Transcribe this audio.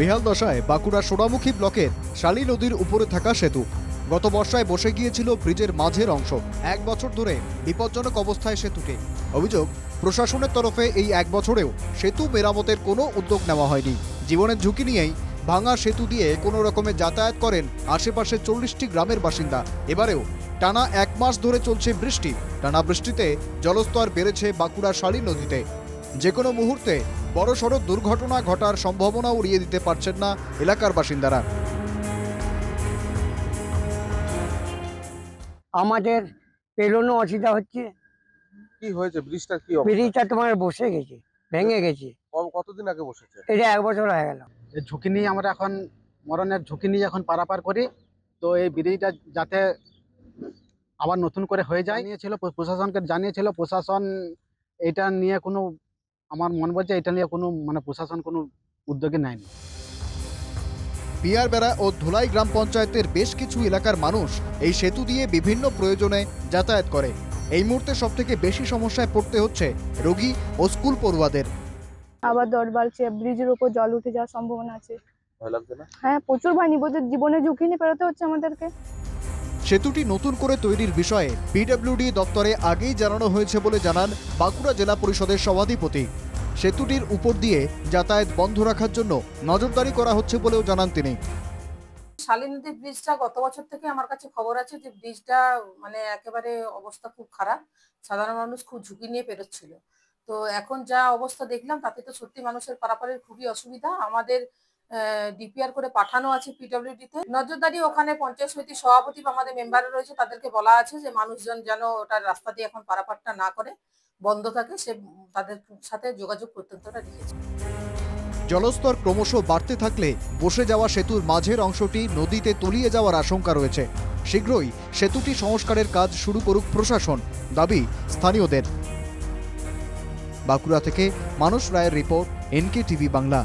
বেহাল দশায় বাঁকুড়া সোনামুখী ব্লকের শালী নদীর উপরে থাকা সেতু। গত বর্ষায় বসে গিয়েছিল ব্রিজের মাঝের অংশ। 1 বছর ধরে বিপজ্জনক অবস্থায় সেতুটি। অভিযোগ, প্রশাসনের তরফে এই 1 বছরেও সেতু মেরামতের কোনো উদ্যোগ নেওয়া হয়নি। জীবনের ঝুঁকি নিয়েই ভাঙা সেতু দিয়ে কোনো রকমে যাতায়াত করেন আশেপাশে 40টি গ্রামের বাসিন্দা। এবারেও টানা 1 মাস ধরে চলছে বৃষ্টি। টানা বৃষ্টিতে জলস্তর বেড়েছে বাঁকুড়া শালী নদীতে। যে কোনো মুহূর্তে বড়সড় দুর্ঘটনা ঘটার সম্ভাবনা উড়িয়ে দিতে পারছেন না এলাকার বাসিন্দারা। আমাদের পেরোনো অসুবিধা হচ্ছে। কি হয়েছে? ব্রিজটা কি ব্রিজটা তোমার বসে গেছে, ভেঙে গেছে। কতদিন আগে বসেছে? এটা 1 বছর হয়ে গেল। এই ঝুঁকি নিয়ে আমরা এখন মরণের ঝুঁকি নিয়ে এখন পারাপার করি। তো এই ব্রিজটা যাতে আবার নতুন করে হয়ে যায় নিয়েছিল, প্রশাসনকে জানিয়েছিল। প্রশাসন এটা নিয়ে কোনো, আমার মনে বলছে এটা নিয়ে কোনো প্রশাসন কোনো উদ্যোগই নেয়নি। পিয়ারবেড়া ও ধুলাই গ্রাম পঞ্চায়েতের বেশ কিছু এলাকার মানুষ এই সেতু দিয়ে বিভিন্ন প্রয়োজনে যাতায়াত করে। এই মুহূর্তে সবথেকে বেশি সমস্যায় পড়তে হচ্ছে রোগী ও স্কুল পড়ুয়াদের। আবার দর বাড়ছে, ব্রিজের উপর জল উঠে যাওয়ার সম্ভাবনা আছে। ভয় লাগছে না? হ্যাঁ, প্রচুর ভয়। নিজেদের জীবনের ঝুঁকি নিয়ে পেরোতে হচ্ছে আমাদেরকে। সেতুটি নতুন করে তৈরির বিষয়ে পিডব্লিউডি দপ্তরে আগেই জানানো হয়েছে বলে জানান বাঁকুড়া জেলা পরিষদের সভাধিপতি। সেতুটির উপর দিয়ে যাতায়াত বন্ধ রাখার জন্য নজরদারি করা হচ্ছে বলেও জানান তিনি। শালী নদী ব্রিজটা গত বছর থেকে আমার কাছে খবর আছে যে ব্রিজটা একেবারে অবস্থা খুব খারাপ। সাধারণ মানুষ খুব ঝুঁকি নিয়ে পেরোচ্ছিল। তো এখন যা অবস্থা দেখলাম তাতে তো সত্যি মানুষের পারাপারের খুবই অসুবিধা। আমাদের ডিপিআর করে পাঠানো আছে পিডব্লিউডিতে নজরদারি। ওখানে পঞ্চায়েত সমিতির সভাপতি বা আমাদের মেম্বার রয়েছে, তাদেরকে বলা আছে যে মানুষজন যেন ওটার রাস্তা দিয়ে এখন পারাপারটা না করে, বন্ধ থাকে, সে তাদের সাথে যোগাযোগ করতে রেখেছে। জলস্তর ক্রমশ বাড়তে থাকলে বসে যাওয়া সেতুর মাঝের অংশটি নদীতে তলিয়ে যাওয়ার আশঙ্কা রয়েছে। শীঘ্রই সেতুটি সংস্কারের কাজ শুরু করুক প্রশাসন, দাবি স্থানীয়দের। বাঁকুড়া থেকে মানস রায়ের রিপোর্ট, NK টিভি বাংলা।